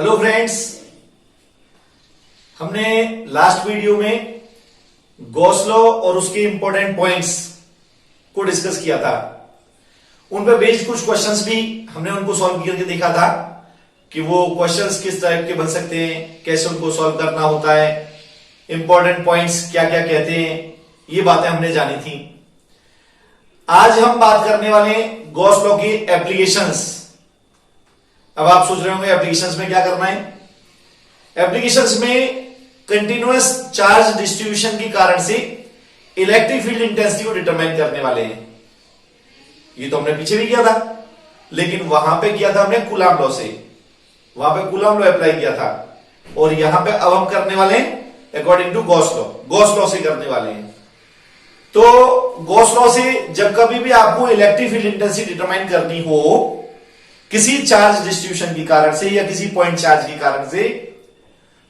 Hello friends, हमने last video में Gauss law और उसके इंपॉर्टेंट पॉइंट्स को डिस्कस किया था। उन पर बेस्ड कुछ क्वेश्चंस भी हमने उनको सॉल्व करके देखा था कि वो क्वेश्चंस किस टाइप के बन सकते हैं, कैसे उनको सॉल्व करना होता है, इंपॉर्टेंट पॉइंट्स क्या क्या कहते हैं, ये बातें हमने जानी थी। आज हम बात करने वाले हैं गॉस लॉ की एप्लीकेशंस। अब आप सोच रहे होंगे एप्लीकेशंस में क्या करना है। एप्लीकेशंस में कंटिन्यूअस चार्ज डिस्ट्रीब्यूशन के कारण से इलेक्ट्रिक फील्ड इंटेंसिटी को डिटरमाइन करने वाले हैं। ये तो हमने पीछे भी किया था, लेकिन वहां पे किया था हमने कूलॉम लॉ से, वहां पे कूलॉम लॉ अप्लाई किया था। और यहां पे अब हम करने वाले हैं according to Gauss law, Gauss law से करने वाले हैं। तो गॉस लॉ से जब कभी भी आपको इलेक्ट्रिक फील्ड इंटेंसिटी डिटरमाइन करनी हो किसी चार्ज डिस्ट्रीब्यूशन के कारण से या किसी पॉइंट चार्ज के कारण से,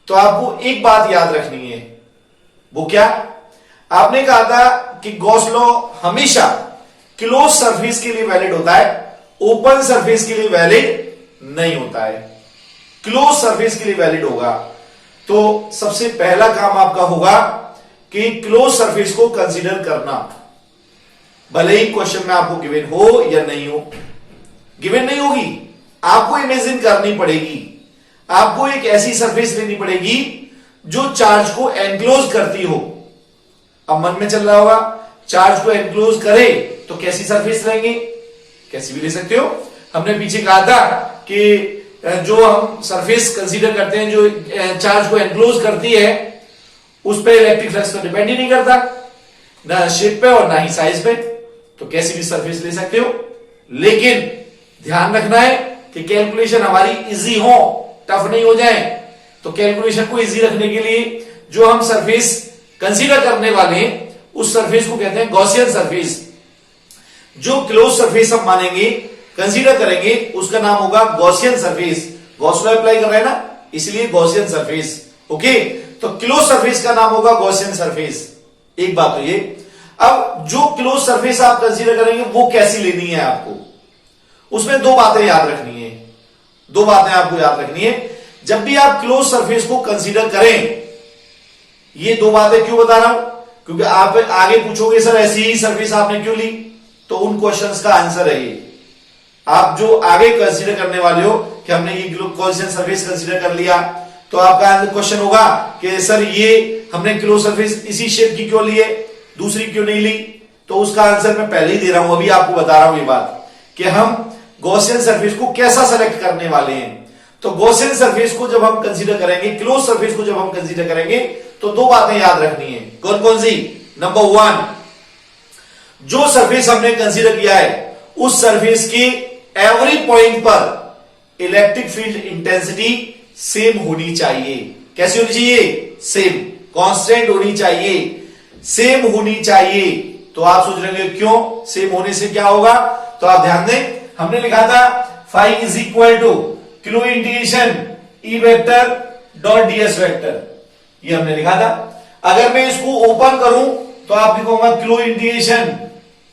तो आपको एक बात याद रखनी है। वो क्या? आपने कहा था कि गॉस लॉ हमेशा क्लोज सरफेस के लिए वैलिड होता है, ओपन सरफेस के लिए वैलिड नहीं होता है। क्लोज सरफेस के लिए वैलिड होगा। तो सबसे पहला काम आपका होगा कि क्लोज सरफेस को कंसीडर करना, भले ही क्वेश्चन में आपको गिवन हो या नहीं हो। गिवन नहीं होगी, आपको इमेजिन करनी पड़ेगी। आपको एक ऐसी सरफेस लेनी पड़ेगी जो चार्ज को एनक्लोज करती हो। अब मन में चल रहा होगा चार्ज को एनक्लोज करे तो कैसी सरफेस लेंगे? कैसी भी ले सकते हो। हमने पीछे कहा था कि जो हम सरफेस कंसीडर करते हैं जो चार्ज को एनक्लोज करती है, उस पर इलेक्ट्रिक फ्लक्स तो डिपेंड ही नहीं करता, ना शेप पे और ना ही साइज पे। तो कैसी भी सरफेस ले सकते हो, लेकिन ध्यान रखना है कि कैलकुलेशन हमारी इजी हो, टफ नहीं हो जाए। तो कैलकुलेशन को इजी रखने के लिए जो हम सरफेस कंसीडर करने वाले हैं उस सरफेस को कहते हैं गॉसियन सरफेस। जो क्लोज सरफेस हम मानेंगे, कंसीडर करेंगे, उसका नाम होगा Gaussian surface. Gauss law apply कर रहे हैं ना, इसलिए गॉसियन सरफेस। ओके, तो क्लोज सरफेस का नाम होगा गॉसियन सरफेस। एक बात तो ये। अब जो क्लोज सरफेस आप कंसीडर करेंगे वो कैसी लेनी है आपको, उसमें दो बातें याद रखनी है। दो बातें आपको याद रखनी है जब भी आप क्लोज सरफेस को कंसीडर करें। ये दो बातें क्यों बता रहा हूं? क्योंकि आप आगे पूछोगे सर ऐसी ही सरफेस आपने क्यों ली, तो उन क्वेश्चंस का आंसर है ये। आप जो आगे कंसीडर करने वाले हो कि हमने ये गॉसियन सरफेस कंसीडर कर लिया, तो आपका क्वेश्चन होगा कि सर ये हमने क्लोज सरफेस इसी शेप की क्यों ली है, दूसरी क्यों नहीं ली? तो उसका आंसर मैं पहले ही दे रहा हूं, अभी आपको बता रहा हूं ये बात कि हम गॉसियन सरफेस को कैसा सेलेक्ट करने वाले हैं। तो गॉसियन सरफेस को जब हम कंसीडर करेंगे, क्लोज सरफेस को जब हम कंसीडर करेंगे, तो दो बातें याद रखनी है। कौन कौन सी? नंबर वन, जो सरफेस हमने कंसीडर किया है उस सरफेस के एवरी पॉइंट पर इलेक्ट्रिक फील्ड इंटेंसिटी सेम होनी चाहिए। कैसी होनी चाहिए? सेम, कांस्टेंट होनी चाहिए, सेम होनी चाहिए। तो आप सोच रहे हैं क्यों सेम होने से क्या होगा? तो आप ध्यान दें, हमने लिखा था phi is equal to Q integration E vector dot ds vector, ये हमने लिखा था। अगर मैं इसको ओपन करूं तो आप लिखोगा Q integration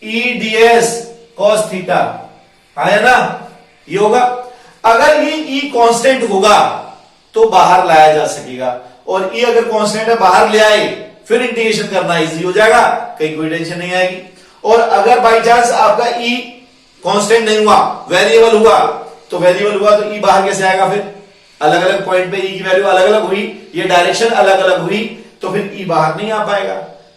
E DS cos theta, आया ना? ये होगा। अगर ये ई कांस्टेंट होगा तो बाहर लाया जा सकेगा, और ई अगर कांस्टेंट है बाहर ले आए फिर इंटीग्रेशन करना इजी हो जाएगा, कहीं कोई टेंशन नहीं आएगी। और अगर बाई चांस आपका ई कांस्टेंट नहीं हुआ, वेरिएबल हुआ, तो वेरिएबल हुआ तो ई बाहर कैसे आएगा? फिर अलग अलग पॉइंट पे ई की वैल्यू अलग अलग हुई, ये डायरेक्शन अलग अलग हुई, तो फिर ई बाहर नहीं आ पाएगा।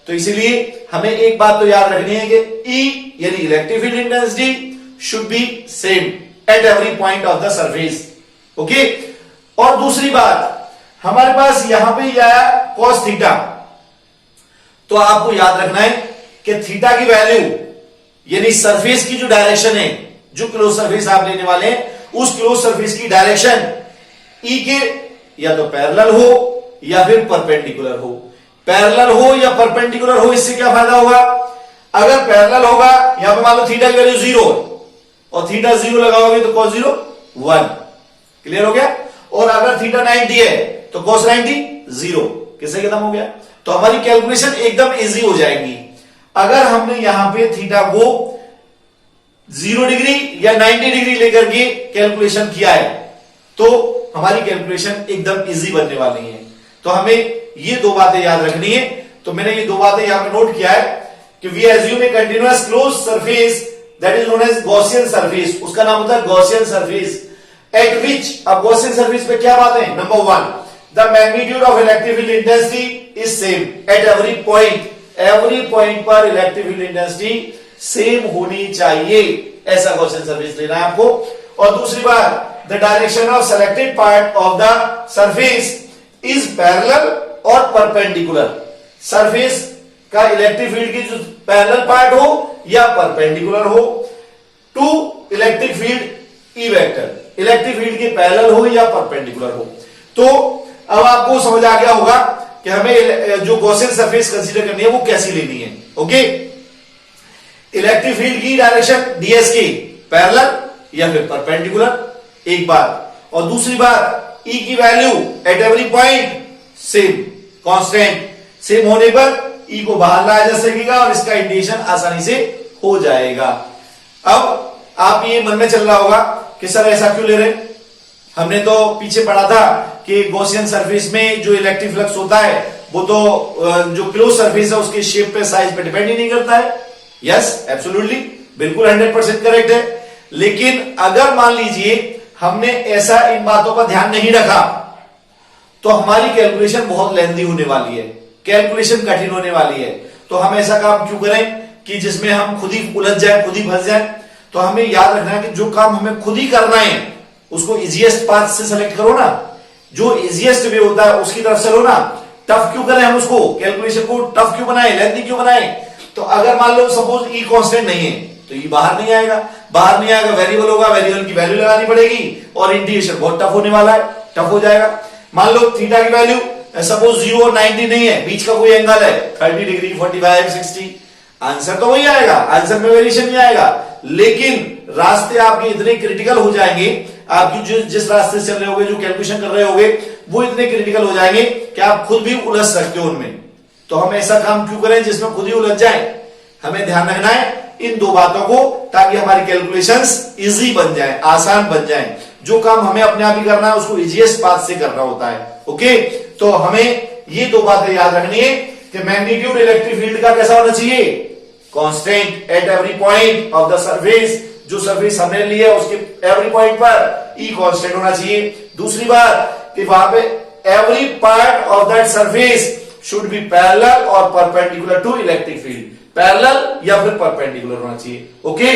तो इसीलिए हमें एक बात तो याद रखनी है कि ई यानी electric field intensity should be same at every point of the surface. Okay, और दूसरी बात, हमारे पास यहां पे आया कॉस थीटा, तो आपको याद रखना है कि थीटा की वैल्यू यानी सरफेस की जो डायरेक्शन है, जो क्लोज सरफेस आप लेने वाले हैं उस क्लोज सरफेस की डायरेक्शन ई के या तो पैरेलल हो या फिर परपेंडिकुलर हो। पैरेलल हो या परपेंडिकुलर हो, इससे क्या फायदा होगा? अगर पैरेलल होगा, यहां पे मान लो थीटा की वैल्यू 0 और थीटा 0 लगाओगे तो cos 0 1, क्लियर हो गया? और अगर थीटा 90 है तो cos 90 0, किससे खत्म हो गया? तो हमारी कैलकुलेशन एकदम इजी हो जाएगी। अगर हमने यहां पे थीटा को 0 डिग्री या 90 डिग्री लेकर के कैलकुलेशन किया है, तो हमारी कैलकुलेशन एकदम इजी बनने वाली है। तो हमें ये दो बातें याद रखनी है। तो मैंने ये दो बातें यहां पे नोट किया है कि we assume a continuous close surface that is known as Gaussian surface, उसका नाम होता है गॉसियन सरफेस, एट विच, अब गॉसियन सरफेस पे क्या बात है, number one, the magnitude of electric field intensity is same at every point पर इलेक्ट्रिक फील्ड इंटेंसिटी सेम होनी चाहिए, ऐसा गॉसियन सरफेस लेना है आपको। और दूसरी बात, the direction of selected part of the surface is parallel और परपेंडिकुलर, सरफेस का इलेक्ट्रिक फील्ड की जो पैरेलल पार्ट हो या परपेंडिकुलर हो to electric field E vector, electric field के पैरेलल हो या परपेंडिकुलर हो। तो अब आपको समझ आ गया होगा कि हमें जो गॉसियन सरफेस कंसीडर करनी है वो कैसी लेनी है। ओके, इलेक्ट्रिक फील्ड की डायरेक्शन डीएस की पैरेलल या फिर परपेंडिकुलर, एक बात, और दूसरी बात ई की value at every point same, constant, same होने पर ई को बाहर लाया जा सकेगा और इसका इंडिकेशन आसानी से हो जाएगा। अब आप ये मन में चल रहा होगा कि सर ऐसा क्यों ले रहे, हमने तो पीछे पढ़ा था कि गॉसियन सरफेस में जो इलेक्ट्रिक फ्लक्स होता है वो तो जो क्लोज सरफेस है उसके शेप पे, साइज पे डिपेंड ही नहीं करता है। यस, एब्सोल्युटली, बिल्कुल 100% करेक्ट है। लेकिन अगर मान लीजिए हमने ऐसा इन बातों पर ध्यान नहीं रखा तो हमारी कैलकुलेशन बहुत लेंथी होने वाली है, कैलकुलेशन कठिन होने वाली है। तो हम ऐसा काम क्यों करें कि जिसमें हम खुद ही उलझ जाए, खुद ही फंस जाए। तो हमें याद रखना है कि जो काम हमें खुद ही करना है उसको इजीएस्ट पाथ से सेलेक्ट करो ना, जो इजीएस्ट वे होता है उसकी तरफ चलो ना। टफ क्यों करें हम उसको, कैलकुलेशन को टफ क्यों बनाए, लेंथी क्यों बनाए। तो अगर मान लो सपोज ई कांस्टेंट नहीं है तो ये बाहर नहीं आएगा, बाहर नहीं आएगा, वेरिएबल होगा, वेरिएबल की वैल्यू लगानी पड़ेगी और इंटीग्रेशन बहुत टफ होने वाला है, टफ हो जाएगा। मान लो थीटा की वैल्यू सपोज 0 और 90 नहीं है, बीच का कोई एंगल है 30 डिग्री, 45, 60, आंसर तो वही आएगा, आंसर में वेरिएशन नहीं आएगा। लेकिन रास्ते आपके इतने क्रिटिकल हो जाएंगे, आपकी जिस रास्ते से चल रहे होगे, जो कैलकुलेशन कर रहे होगे वो इतने क्रिटिकल हो जाएंगे कि आप खुद भी उलझ सकते हो उनमें। तो हम ऐसा काम क्यों करें जिसमें खुद ही उलझ जाए। हमें ध्यान रखना है इन दो बातों को ताकि हमारी कैलकुलेशंस इजी बन जाए, आसान बन जाए। जो काम हमें अपने आप ही करना है उसको इजीएस्ट पाथ से करना होता है। ओके, तो हमें ये दो बातें याद रखनी है कि मैग्नीट्यूड इलेक्ट्रिक फील्ड का कैसा होना चाहिए, constant at every point of the surface, जो सरफेस हमने ली है उसके एवरी पॉइंट पर ई कांस्टेंट होना चाहिए। दूसरी बात कि वहां पे every part of that surface should be parallel और perpendicular to electric field, parallel या फिर परपेंडिकुलर होना चाहिए। Okay,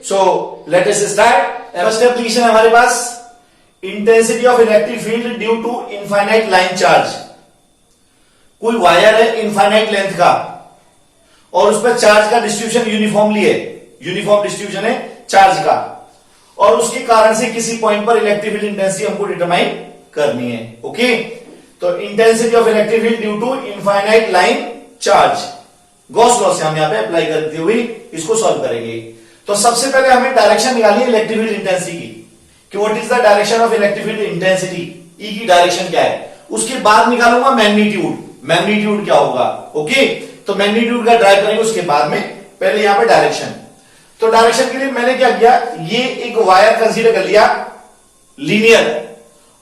so let us start. First application हमारे पास intensity of electric field due to infinite line charge. कोई वायर है infinite length का और उस पर चार्ज का डिस्ट्रीब्यूशन यूनिफॉर्मली है, यूनिफॉर्म डिस्ट्रीब्यूशन है चार्ज का, और उसके कारण से किसी पॉइंट पर इलेक्ट्रिक फील्ड इंटेंसिटी हमको डिटरमाइन करनी है। ओके, तो intensity of electric field due to infinite line charge, Gauss law से हम यहां पे अप्लाई करते हुए इसको सॉल्व करेंगे। तो सबसे पहले हमें डायरेक्शन निकालनी है इलेक्ट्रिक फील्ड इंटेंसिटी की कि what is the direction of electric field intensity, E की डायरेक्शन क्या है। उसके बाद निकालूंगा मैग्नीट्यूड, मैग्नीट्यूड क्या होगा। ओके, तो मैग्नीट्यूड का ड्राइव करेंगे उसके बाद में, पहले यहां पे डायरेक्शन। तो डायरेक्शन के लिए मैंने क्या किया, ये एक वायर कंसीडर कर लिया लीनियर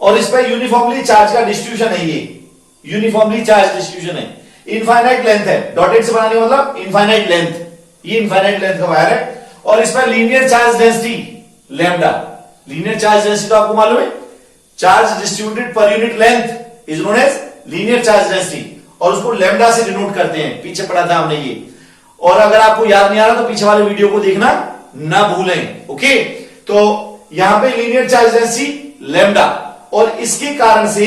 और इस पर यूनिफॉर्मली चार्ज का डिस्ट्रीब्यूशन है, ये यूनिफॉर्मली चार्ज डिस्ट्रीब्यूशन है, इनफाइनाइट लेंथ है, डॉटेड से बनाने मतलब इनफाइनाइट लेंथ, ये इनफाइनाइट लेंथ का वायर है और इस पर linear charge density lambda, linear charge density तो आपको मालूम है, charge distributed per unit length is known as linear charge density और उसको लैम्डा से डिनोट करते हैं, पीछे पढ़ा था हमने ये। और अगर आपको याद नहीं आ रहा तो पीछे वाले वीडियो को देखना ना भूलें। ओके, तो यहां पे लीनियर चार्ज डेंसिटी लैम्डा और इसके कारण से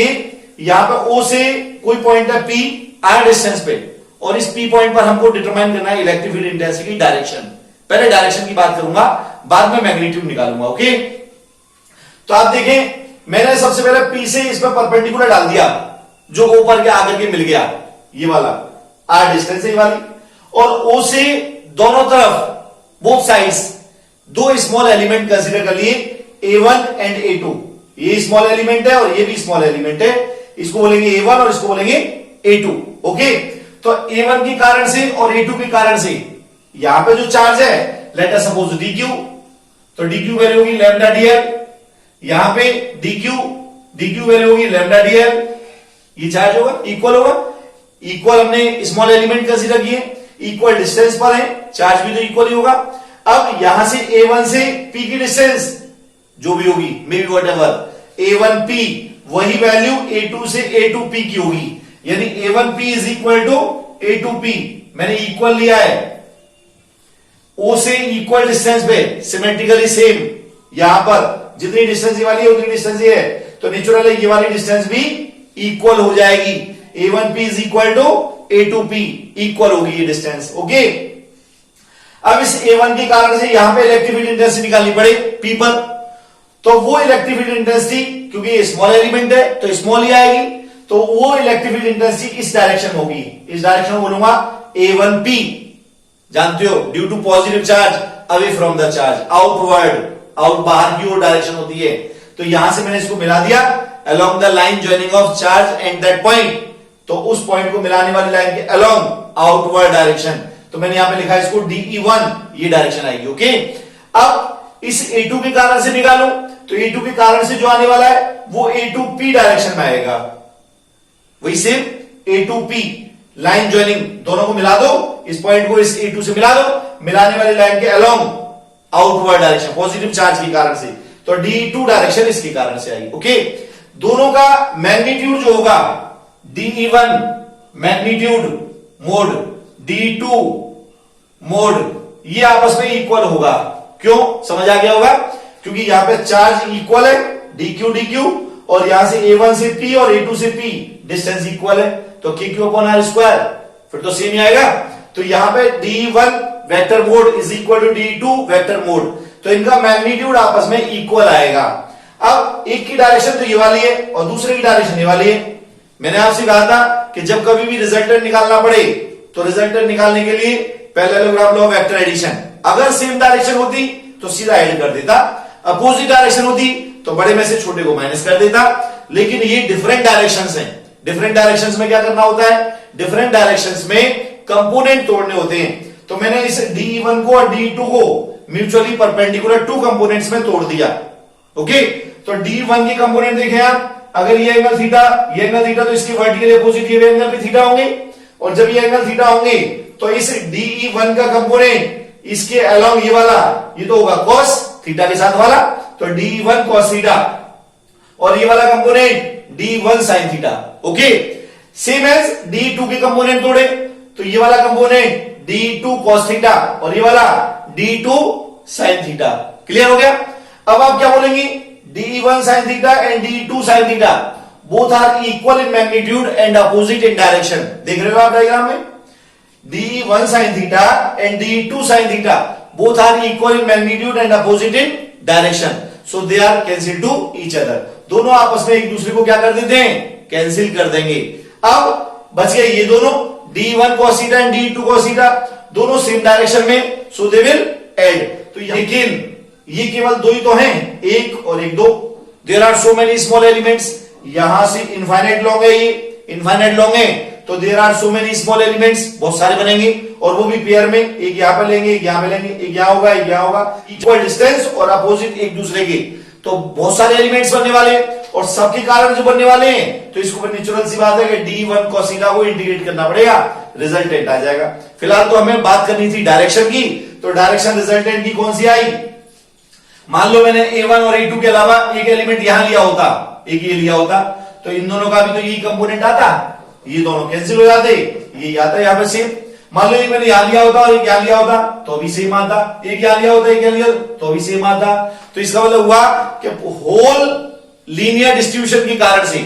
यहां पे ओ से कोई पॉइंट है पी आर डिस्टेंस पे और इस पी पॉइंट पर हमको डिटरमाइन करना है इलेक्ट्रिक फील्ड इंटेंसिटी की डायरेक्शन। पहले डायरेक्शन की बात करूंगा, बाद में मैग्नीट्यूड निकालूंगा। ओके, तो आप देखें मैंने सबसे पहले पी से इस पर परपेंडिकुलर डाल दिया जो ऊपर के आकर के मिल गया, ये वाला आर डिस्टेंस है ये वाली, और ओ से दोनों तरफ बोथ साइड्स दो स्मॉल एलिमेंट कंसीडर कर लिए A1 एंड A2, ये स्मॉल एलिमेंट है और ये भी स्मॉल एलिमेंट है, इसको बोलेंगे A1 और इसको बोलेंगे A2। ओके, तो A1 के कारण से और A2 के कारण से यहां पे जो चार्ज है लेट अस सपोज dq, तो dq वैल्यू होगी लैम्डा dl, यहां पे dq डी क्यू वैल्यू होगी लैम्डा डी एल, ये चार्ज होगा, इक्वल होगा, इक्वल हमने स्मॉल एलिमेंट कंसीडर किए, इक्वल डिस्टेंस पर है, चार्ज भी तो इक्वल ही होगा। अब यहां से A1 से P की डिस्टेंस जो भी होगी, may be what ever, A1P वही वैल्यू A2 से A2P की होगी, यानी A1P is equal to A2P। मैंने इक्वल लिया है, O से इक्वल डिस्टेंस पे सिमेट्रिकली सेम, यहां पर जितनी डिस्टेंस ये वाली है उतनी डिस्टेंस ये है, तो नेचुरल ये वाली डिस्टेंस भी इक्वल हो जाएगी। A1P is equal to A2P, equal होगी ये डिस्टेंस, ओके। अब इस A1 के कारण से यहां पे इलेक्ट्रिक फील्ड इंटेंसिटी निकालनी पड़े P पर, तो वो इलेक्ट्रिक फील्ड इंटेंसिटी, क्योंकि ये स्मॉल एलिमेंट है तो स्मॉल ही आएगी, तो वो इलेक्ट्रिक फील्ड इंटेंसिटी इस डायरेक्शन होगी, इस डायरेक्शन बोलूंगा A1P, जानते हो, due to positive charge away from the charge, outward, out बाहर की ओर डायरेक्शन होती है। तो यहां से मैंने इसको मिला दिया along the line joining of charge and that point, तो उस पॉइंट को मिलाने वाली लाइन के अलोंग आउटवर्ड डायरेक्शन, तो मैंने यहां पे लिखा है इसको DE1, ये डायरेक्शन आएगी, ओके। अब इस A2 के कारण से निकालो, तो A2 के कारण से जो आने वाला है वो A2P डायरेक्शन में आएगा, वही सेम A2P, लाइन ज्वाइनिंग दोनों को मिला दो, इस पॉइंट को इस A2 से मिला दो, मिलाने वाली लाइन के along outward direction, positive charge के कारण से, तो DE2 डायरेक्शन इसके कारण से आई, ओके। दोनों का मैग्नीट्यूड जो होगा DE1 magnitude mode DE2 mode, ये आपस में इक्वल होगा, क्यों, समझ आ गया होगा, क्योंकि यहां पे चार्ज इक्वल है DQ DQ, और यहां से A1 से P और A2 से P डिस्टेंस इक्वल है, तो KQ/R², फिर तो सेम ही आएगा। तो यहां पे DE1 vector mod is equal to DE2 vector mod, तो इनका मैग्नीट्यूड आपस में इक्वल आएगा। अब एक की डायरेक्शन तो ये वाली है और दूसरे की डायरेक्शन ये वाली है। मैंने आपसे कहा था कि जब कभी भी रिजल्टेंट निकालना पड़े तो रिजल्टेंट निकालने के लिए parallelogram law of vector addition, अगर सेम डायरेक्शन होती तो सीधा ऐड कर देता, अपोजिट डायरेक्शन होती तो बड़े में से छोटे को माइनस कर देता, लेकिन ये डिफरेंट डायरेक्शंस हैं। डिफरेंट डायरेक्शंस में क्या करना होता है, डिफरेंट डायरेक्शंस में कंपोनेंट तोड़ने होते हैं। तो मैंने इस DE1 को और DE2 को म्यूचुअली परपेंडिकुलर टू कंपोनेंट्स में तोड़ दिया, ओके। तो DE1 के कंपोनेंट देखें आप, अगर ये एंगल थीटा, ये एंगल थीटा, तो इसके वर्टिकल अपोजिट ये एंगल भी थीटा होंगे, और जब ये एंगल थीटा होंगे तो इस DE1 का कंपोनेंट इसके अलोंग ये वाला, ये तो होगा cos थीटा के साथ वाला, तो DE1 cos थीटा, और ये वाला component D1 sin theta, okay. Same as D2 के कंपोनेंट तोड़े, तो ये वाला कंपोनेंट D2 cos थीटा और ये वाला D2 sin थीटा, क्लियर हो गया। अब आप क्या बोलेंगे, DE1 sin theta and D2 sin theta both are equal in magnitude and opposite in direction, देख रहे हो आप डायग्राम में, DE1 sin theta and D2 sin theta both are equal in magnitude and opposite in direction, so they are cancel to each other, दोनों आपस में एक दूसरे को क्या कर देते हैं, कैंसिल कर देंगे। अब बच गए ये दोनों D1 cos theta and D2 cos theta, दोनों सेम डायरेक्शन में, so they will add। तो लेकिन ये केवल दो ही तो हैं, एक और एक दो, there are so many small elements, यहां से इनफाइनाइट लॉन्ग है, ये इनफाइनाइट लॉन्ग है, तो there are so many small elements, बहुत सारे बनेंगे, और वो भी पेयर में, एक यहां पे लेंगे, एक यहां पे लेंगे, एक यहां होगा, एक यहां होगा, इक्वल डिस्टेंस और अपोजिट एक दूसरे के, तो बहुत सारे एलिमेंट्स बनने वाले हैं, और सबके कारण जो बनने वाले हैं, तो इसको नेचुरल सी बात है कि D1 cos थीटा को इंटीग्रेट करना पड़ेगा, रिजल्टेंट आ जाएगा। फिलहाल तो हमें बात करनी थी डायरेक्शन की, तो डायरेक्शन रिजल्टेंट की कौन सी आई, मान लो मैंने A1 और A2 के अलावा एक एलिमेंट यहां लिया होता, एक ये लिया होता, तो इन दोनों का भी तो यही कंपोनेंट आता, ये दोनों कैंसिल हो जाते, ये आता यहां पे सेम। मान लो एक मैंने यहां लिया होता और एक यहां लिया होता तो भी सेम आता, एक यहां लिया होता एक यहां लिया तो भी सेम आता। तो इसका मतलब हुआ कि होल लीनियर डिस्ट्रीब्यूशन के कारण से,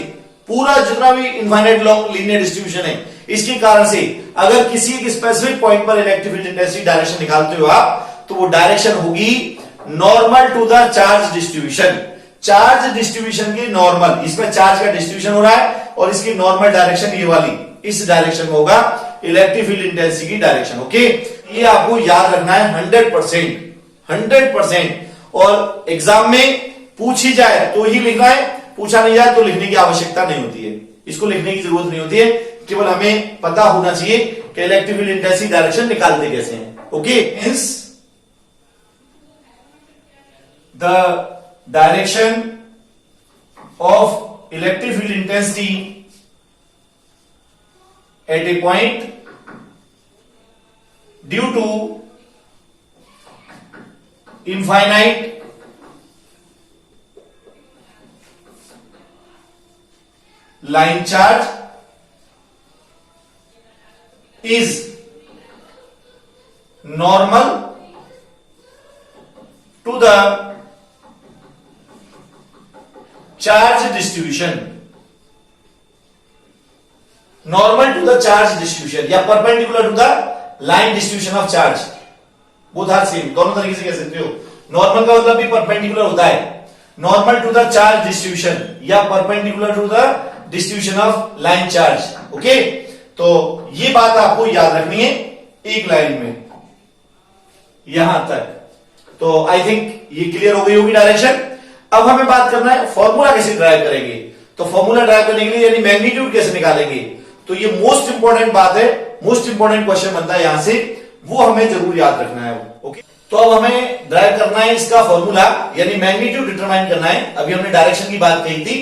पूरा जितना भी इनफाइनाइट लॉन्ग लीनियर डिस्ट्रीब्यूशन है, इसके कारण से अगर किसी एक स्पेसिफिक पॉइंट पर इलेक्ट्रिक फील्ड इंटेंसिटी डायरेक्शन निकालते हो आप, तो वो डायरेक्शन होगी normal to the charge distribution, charge distribution की नॉर्मल, इसमें चार्ज का डिस्ट्रीब्यूशन हो रहा है और इसकी नॉर्मल डायरेक्शन ये वाली, इस डायरेक्शन में होगा इलेक्ट्रिक फील्ड इंटेंसिटी की डायरेक्शन, ओके। ये आपको याद रखना है 100%, और एग्जाम में पूछी जाए तो ही लिखना है, पूछा नहीं जाए तो लिखने की आवश्यकता नहीं होती है, इसको लिखने की जरूरत नहीं होती है, केवल हमें पता होना चाहिए कि इलेक्ट्रिक फील्ड इंटेंसिटी डायरेक्शन निकालते कैसे हैं, okay. Means the direction of electric field intensity at a point due to infinite line charge is normal to the charge distribution, normal to the charge distribution या perpendicular to the line distribution of charge, both are same, दोनों तरीके से कह सकते हो। Normal का मतलब भी परपेंडिकुलर होता है, normal to the charge distribution या perpendicular to the distribution of line charge. Okay, तो ये बात आपको याद रखनी है एक लाइन में यहां तक। तो आई थिंक ये क्लियर हो गई होगी डायरेक्शन। अब हमें बात करना है फॉर्मूला कैसे ड्राइव करेंगे। तो फॉर्मूला ड्राइव करने के लिए यानी मैग्नीट्यूड कैसे निकालेंगे, तो ये मोस्ट इंपॉर्टेंट बात है, मोस्ट इंपॉर्टेंट क्वेश्चन बनता है यहां से, वो हमें जरूर याद रखना है। ओके, तो अब हमें ड्राइव करना है इसका फॉर्मूला यानी मैग्नीट्यूड डिटरमाइन करना है। अभी हमने डायरेक्शन की बात कही थी,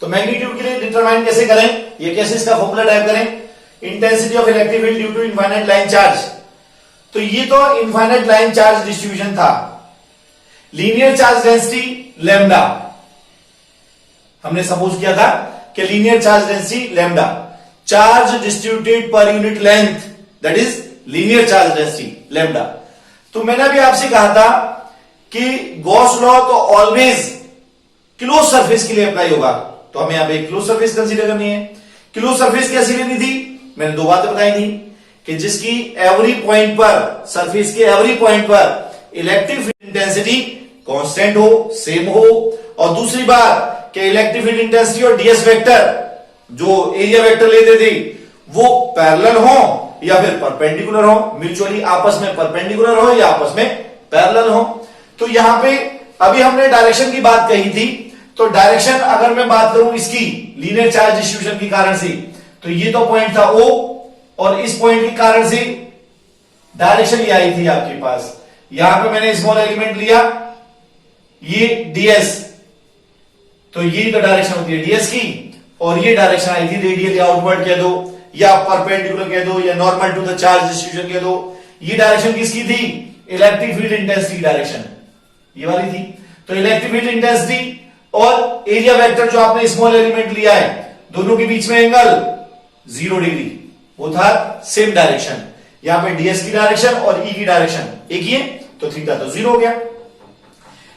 तो मैग्नीट्यूड के लिए डिटरमाइन कैसे करें, ये कैसे इसका फॉर्मूला ड्राइव करें। Intensity of electric field due to infinite line charge, तो ये तो इनफाइनाइट लाइन चार्ज डिस्ट्रीब्यूशन था। लीनियर चार्ज डेंसिटी लैम्डा, हमने सपोज किया था कि linear charge density lambda, charge distributed per unit length that is linear charge density lambda. तो मैंने अभी आपसे कहा था कि गॉस लॉ तो ऑलवेज क्लोज सरफेस के लिए अप्लाई होगा, तो हमें यहां पे क्लोज सरफेस कंसीडर करनी है। क्लोज सरफेस कैसी लेनी थी, मैंने दो बातें बताई थी कि जिसकी एवरी पॉइंट पर, सरफेस के एवरी पॉइंट पर इलेक्ट्रिक फील्ड इंटेंसिटी कांस्टेंट हो, सेम हो, और दूसरी बात कि इलेक्ट्रिक फील्ड इंटेंसिटी और डीएस वेक्टर जो एरिया वेक्टर लेते थे वो पैरेलल हो या फिर परपेंडिकुलर हो, म्यूचुअली आपस में परपेंडिकुलर हो या आपस में पैरेलल हो। तो यहां पे अभी हमने डायरेक्शन की बात कही थी, तो डायरेक्शन अगर मैं बात करूं इसकी लीनियर चार्ज डिस्ट्रीब्यूशन के कारण से, तो ये तो पॉइंट था O और इस पॉइंट के कारण से डायरेक्शन ये आई थी आपके पास। यहां पे मैंने स्मॉल एलिमेंट लिया ये ds, तो ये तो डायरेक्शन होती है ds की, और ये डायरेक्शन आई थी रेडियल या आउटवर्ड कह दो या परपेंडिकुलर कह दो या normal to the charge distribution कह दो। ये डायरेक्शन किसकी थी, इलेक्ट्रिक फील्ड इंटेंसिटी डायरेक्शन ये वाली थी। तो इलेक्ट्रिक फील्ड इंटेंसिटी और एरिया वेक्टर जो आपने स्मॉल एलिमेंट लिया है, दोनों के बीच में एंगल 0 डिग्री, वो था सेम डायरेक्शन। यहां पे ds की डायरेक्शन और e की डायरेक्शन एक ही है, तो थीटा तो 0 हो गया।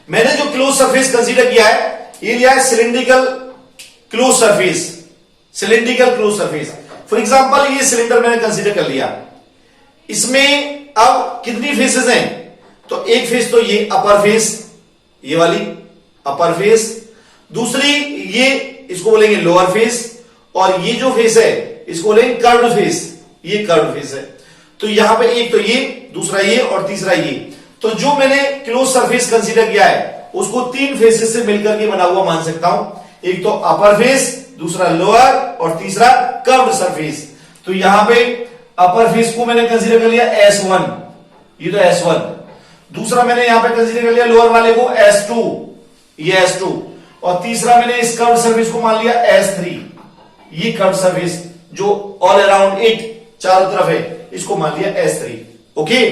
मैंने जो क्लोज सरफेस कंसीडर किया है ये लिया है cylindrical close surface, cylindrical close surface. For example ये सिलेंडर मैंने कंसीडर कर लिया, इसमें अब कितनी फेसेस हैं, तो एक फेस तो ये अपर फेस, ये वाली अपर फेस, दूसरी ये इसको बोलेंगे लोअर फेस, और ये जो फेस है इसको बोलेंगे कर्व्ड फेस, ये कर्व्ड फेस है। तो यहां पे एक तो ये, दूसरा ये और तीसरा ये। तो जो मैंने क्लोज सरफेस कंसीडर किया है उसको तीन फेसेस से मिलकर के बना हुआ मान सकता हूं, एक तो अपर फेस, दूसरा लोअर और तीसरा कर्व्ड सरफेस। तो यहां पे अपर फेस को मैंने कंसीडर कर लिया S1, ये तो S1, दूसरा मैंने यहां पे कंसीडर कर लिया लोअर वाले को S2, ये S2, और तीसरा मैंने इस कर्व्ड सरफेस को मान लिया S3, ये कर्व्ड सरफेस जो ऑल अराउंड इट चारों तरफ है इसको मान लिया S3। ओके,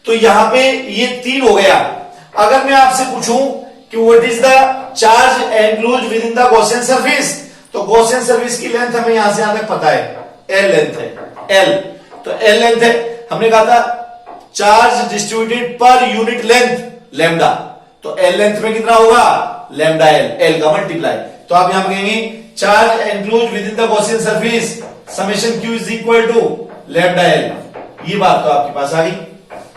तो यहां पे ये तीन हो गया। अगर मैं आपसे पूछूं कि what is the charge enclosed with in the Gaussian surface, तो गॉसियन सरफेस की लेंथ हमें यहां से यहां तक पता है, L लेंथ है, L, तो L लेंथ है। हमने कहा था charge distributed per unit length lambda, तो L लेंथ में कितना होगा, लैम्डा L, L का मल्टीप्लाई। तो आप यहां पर कहेंगे charge enclosed with in the Gaussian surface summation Q is equal to lambda L। ये बात तो आपके पास आ गई,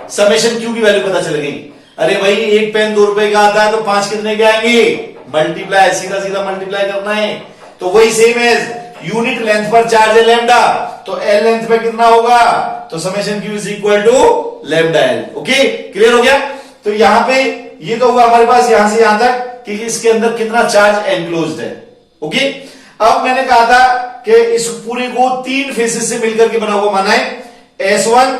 समेशन Q की वैल्यू पता चल गई। अरे भाई एक पेन 2 रुपए का आता है तो 5 कितने के आएंगे, मल्टीप्लाई, सीधा सीधा मल्टीप्लाई करना है। तो वही सेम एज यूनिट लेंथ पर चार्ज है लैम्डा, तो L लेंथ पे कितना होगा, तो summation Q is equal to lambda L। Okay, clear हो गया। तो यहां पे ये तो हुआ हमारे पास यहां से यहां तक कि इसके अंदर कितना चार्ज एनक्लोज्ड है। ओके, अब मैंने कहा था कि इस पूरे को तीन फेसेस से मिलकर के बना हुआ माना है, S1,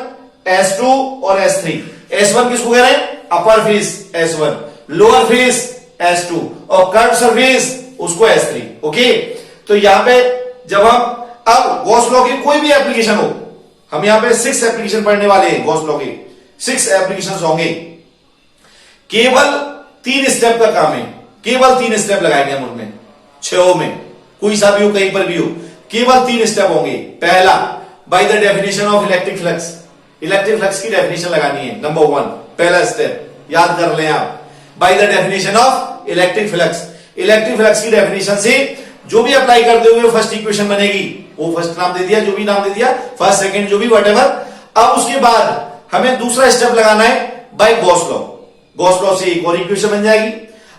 S2 और S3। S1 किसको कह रहे हैं, अपर face S1, lower face S2, और कर्व सरफेस उसको S3। ओके, तो यहां पे जब हम अब गॉस लॉ की कोई भी एप्लीकेशन हो, हम यहां पे 6 एप्लीकेशन पढ़ने वाले हैं, गॉस लॉ के 6 एप्लीकेशन होंगे। केवल 3 स्टेप का काम है, केवल 3 स्टेप लगाएंगे हम उनमें, 6 में कोई सा भी हो, कहीं पर भी हो, केवल 3 स्टेप होंगे। पहला, bye the definition of electric flux, electric flux की डेफिनेशन लगानी है, नंबर 1 पहला स्टेप याद कर लें आप। Bye the definition of electric flux, electric flux की डेफिनेशन से जो भी अप्लाई करते हुए फर्स्ट इक्वेशन बनेगी, वो फर्स्ट नाम दे दिया, जो भी नाम दे दिया, फर्स्ट सेकंड जो भी व्हाटएवर। अब उसके बाद हमें दूसरा स्टेप लगाना है by Gauss law, Gauss law से एक और इक्वेशन बन जाएगी।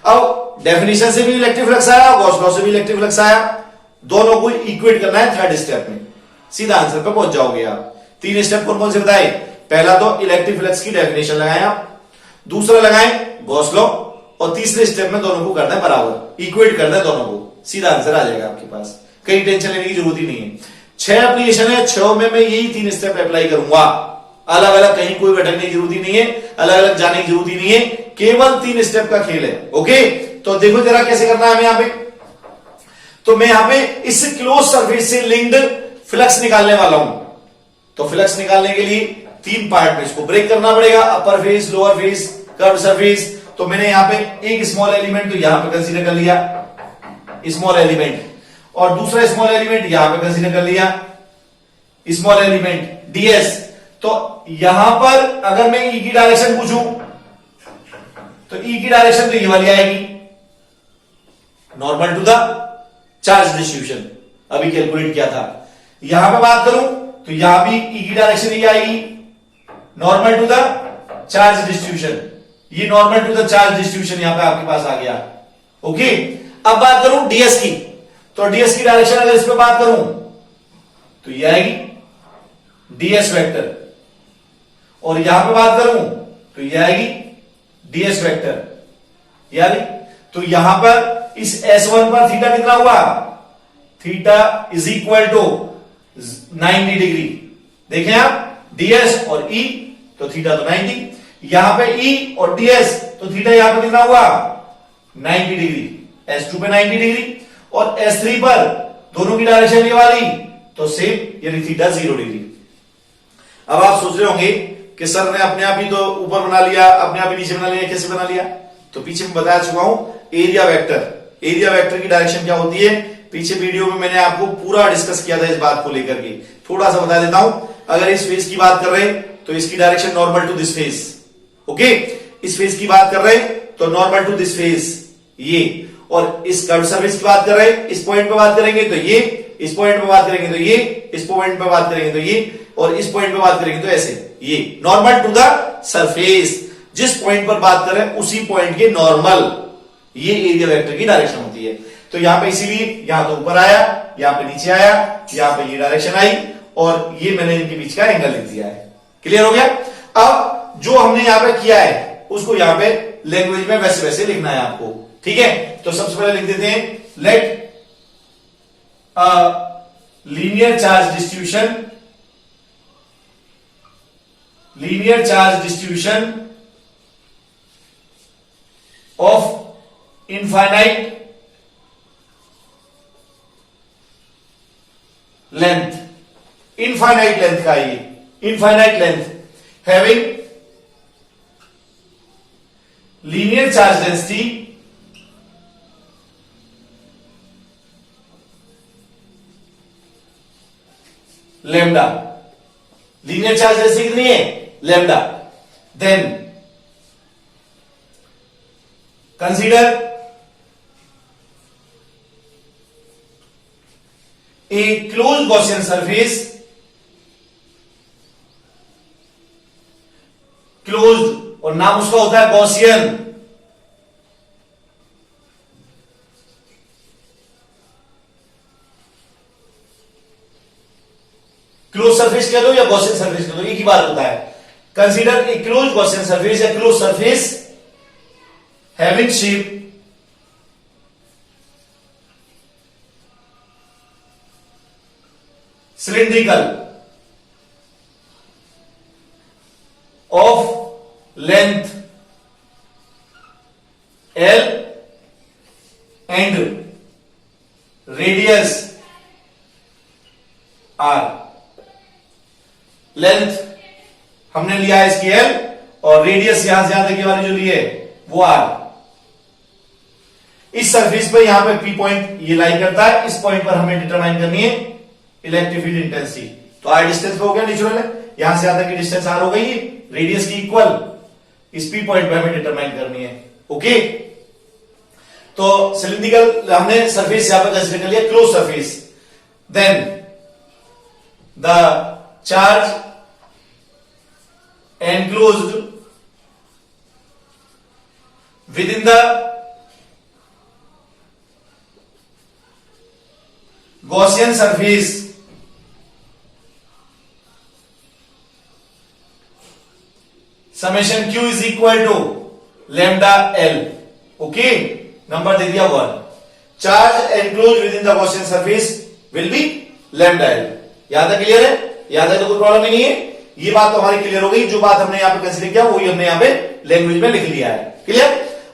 अब डेफिनेशन से भी इलेक्ट्रिक फ्लक्स आया, गॉस लॉ से भी इलेक्ट्रिक फ्लक्स आया, दोनों को इक्वेट करना है थर्ड स्टेप में, सीधा आंसर पे पहुंच जाओगे आप। 3 स्टेप कौन कौन से बताए? पहला तो इलेक्ट्रिक फ्लक्स की डेफिनेशन लगाएं आप, दूसरा लगाएं गॉस लॉ, और तीसरे स्टेप में दोनों को करना है बराबर, इक्वेट करना है दोनों को, सीधा आंसर आ जाएगा आपके पास, कहीं टेंशन लेने की जरूरत ही नहीं है। 6 एप्लीकेशन है, 6 में मैं यही 3 स्टेप अप्लाई करूंगा, अलग अलग कहीं कोई भटकने की जरूरत ही नहीं है, अलग अलग जाने की जरूरत ही नहीं है, केवल 3 स्टेप का खेल है। ओके, तो देखो जरा कैसे करना है हमें यहां पे। तो मैं यहां पे इस क्लोज सरफेस से लिंक्ड फ्लक्स निकालने वाला हूं। तो फ्लक्स निकालने के लिए 3 पार्ट में इसको ब्रेक करना पड़ेगा, अपर face, lower face, curve surface. तो मैंने यहां पे एक स्मॉल एलिमेंट तो यहां पे कंसीडर कर लिया, स्मॉल एलिमेंट, और दूसरा स्मॉल एलिमेंट यहां पे कंसीडर कर लिया, स्मॉल एलिमेंट ds। तो यहां पर अगर मैं E की डायरेक्शन पूछूं तो E की डायरेक्शन तो ये वाली आएगी, normal to the charge distribution, अभी कैलकुलेट किया था। यहां पे बात करूं तो यहां भी E की डायरेक्शन ये आएगी, normal to the charge distribution, ये normal to the charge distribution यहां पे आपके पास आ गया। ओके, अब बात करूं ds की, तो ds की डायरेक्शन अगर इस पे बात करूं तो ये आएगी ds वेक्टर, और यहां पे बात करूं तो ये आएगी ds वेक्टर, यानी तो यहां पर इस S1 पर थीटा कितना हुआ, theta is equal to 90 degree. देखें आप ds और E, तो थीटा तो 90, यहां पे E और ds, तो थीटा यहां पे कितना हुआ 90 डिग्री, S2 पे 90 डिग्री, और S3 पर दोनों की डायरेक्शन ये वाली, तो सेम, यानी थीटा 0 डिग्री। अब आप सोच रहे होंगे कि सर ने अपने आप ही तो ऊपर बना लिया, अपने आप ही नीचे बना लिया, कैसे बना लिया? तो पीछे मैं बता चुका हूं, एरिया वेक्टर, एरिया वेक्टर की डायरेक्शन क्या होती है, पीछे वीडियो में मैंने आपको पूरा डिस्कस किया था इस बात को लेकर के, थोड़ा सा बता देता हूं। अगर इस फेस की बात कर रहे हैं तो इसकी direction normal to this face, okay, इस फेस की बात कर रहे हैं तो नॉर्मल टू दिस फेस ये, और इस कर्व सरफेस की बात कर रहे हैं, इस पॉइंट पे बात करेंगे तो ये, इस पॉइंट पे बात करेंगे तो ये, इस पॉइंट पे बात करेंगे तो ये, और इस पॉइंट पे बात करेंगे तो ऐसे, ये नॉर्मल टू द सरफेस, जिस पॉइंट पर बात कर रहे हैं उसी पॉइंट के नॉर्मल, ये एरिया वेक्टर की डायरेक्शन होती है। तो यहां पे इसीलिए यहां तो ऊपर आया, यहां पे नीचे आया, यहां पे ये डायरेक्शन आई, और ये मैंने इनके बीच का एंगल लिख दिया है। क्लियर हो गया? अब जो हमने यहां पे किया है उसको यहां पे लैंग्वेज में वैसे वैसे लिखना है आपको, ठीक है? तो सबसे पहले लिख देते हैं, let linear charge distribution, linear charge distribution of infinite length, infinite length का, ये infinite length having linear charge density lambda, linear charge density कितनी है, lambda. Then consider a close Gaussian surface, closed, और नाम उसका होता है गॉसियन, क्लोज सरफेस कह दो या गॉसियन सरफेस कह दो, एक ही बात होता है। Consider a close Gaussian surface या close surface having shape cylindrical of length L and radius R, length हमने लिया है इसकी एल, और रेडियस यहां से यहां तक की वाली जो ली है वो आर। इस सरफेस पे यहां पे पी पॉइंट ये लाई करता है, इस पॉइंट पर हमें डिटरमाइन करनी है इलेक्ट्रिक फील्ड इंटेंसिटी। तो आर डिस्टेंस पे हो गया नेचुरल है, यहां से यहां तक की डिस्टेंस आर हो गई, रेडियस की इक्वल इस पी पॉइंट पे हमें डिटरमाइन करनी है। ओके, तो सिलिंड्रिकल हमने सरफेस यहां पर कंसीडर कर लिया, close surface. Then the charge enclosed within the Gaussian surface summation q is equal to lambda l। Okay, number दे दिया 1। Charge enclosed within the Gaussian surface will be lambda l। यहां तक clear है? यहां तक तो कोई प्रॉब्लम ही नहीं है, ये बात तो हमारी क्लियर हो गई। जो बात हमने यहां पे कंसीडर किया वही हमने यहां पे लैंग्वेज में लिख लिया है। क्लियर?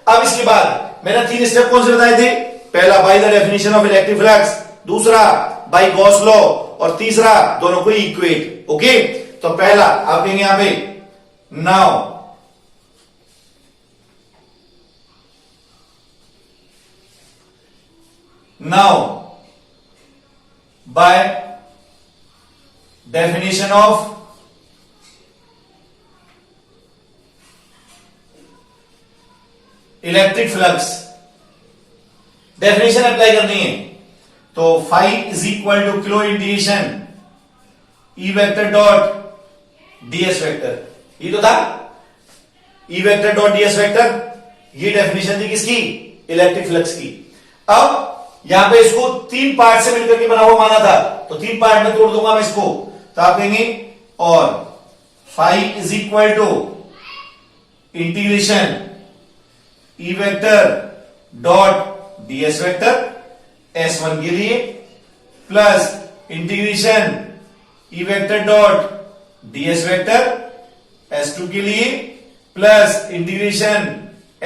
अब इसके बाद मैंने 3 स्टेप कौन से बताए थे? पहला bye the definition of electric flux, दूसरा बाय गॉस लॉ, और तीसरा दोनों को इक्वेट। ओके, तो पहला आप कहेंगे यहां पे now by definition of electric flux, definition apply करनी है। तो five is equal two kilo integration E vector dot ds vector, ये तो था ई वेक्टर डॉट डीएस वेक्टर, ये डेफिनेशन थी किसकी? इलेक्ट्रिक फ्लक्स की। अब यहां पे इसको 3 पार्ट से मिलकर के बना हुआ माना था, तो 3 पार्ट में तोड़ दूंगा मैं इसको, तो आप कहेंगे और phi is equal to integration E vector dot ds vector S1 के लिए plus integration E vector dot ds vector S2 के लिए प्लस इंटीग्रेशन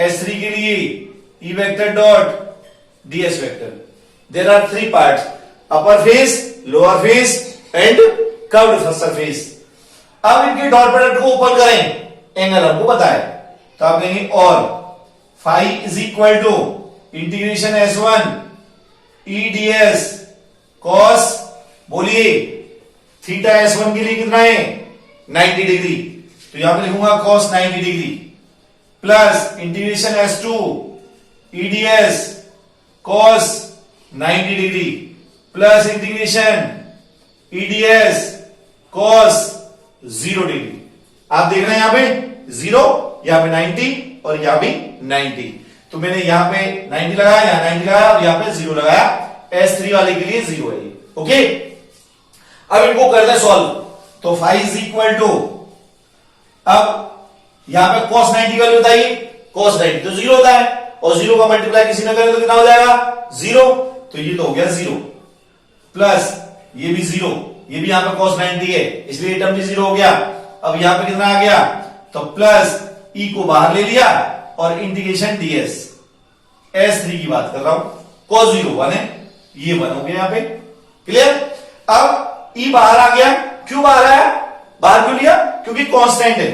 S3 के लिए E vector dot ds vector. There are 3 parts, upper face, lower face and curved surface. अब इनके dot product को ऊपर करें, एंगल हमको बताए, तो आप कहेंगे और phi is equal to integration S1 E ds cos, बोलिए थीटा S1 के लिए कितना है? 90 डिग्री, तो यहां पे लिखूंगा cos 90 degree, plus integration S2 ई ds cos 90 degree, plus integration ई ds कॉस 0 डिग्री। आप देख रहे हैं यहां पे 0, यहां पे 90 और यहां भी 90, तो मैंने यहां पे 90 लगाया, यहां 90 लगाया और यहां पे 0 लगाया। S3 वाले के लिए 0 है। ओके, अब इनको करते हैं सॉल्व। तो 5 इज इक्वल टू, अब यहां पे cos 90 वाली बताइए, cos 90 तो 0 होता है, और 0 का मल्टीप्लाई किसी ने करें तो कितना हो जाएगा? 0, तो ये तो हो गया 0, प्लस ये भी 0, ये भी यहां पे cos 90 है, इसलिए ये टर्म भी 0 हो गया। अब यहां पे कितना आ गया? तो प्लस ई को बाहर ले लिया और इंटीग्रेशन ds, S3 की बात कर रहा हूं, cos 0 1 है, ये 1 हो गया यहां पे। क्लियर? अब ई बाहर आ गया, क्यों बाहर आया? बाहर क्यों लिया? क्योंकि कांस्टेंट है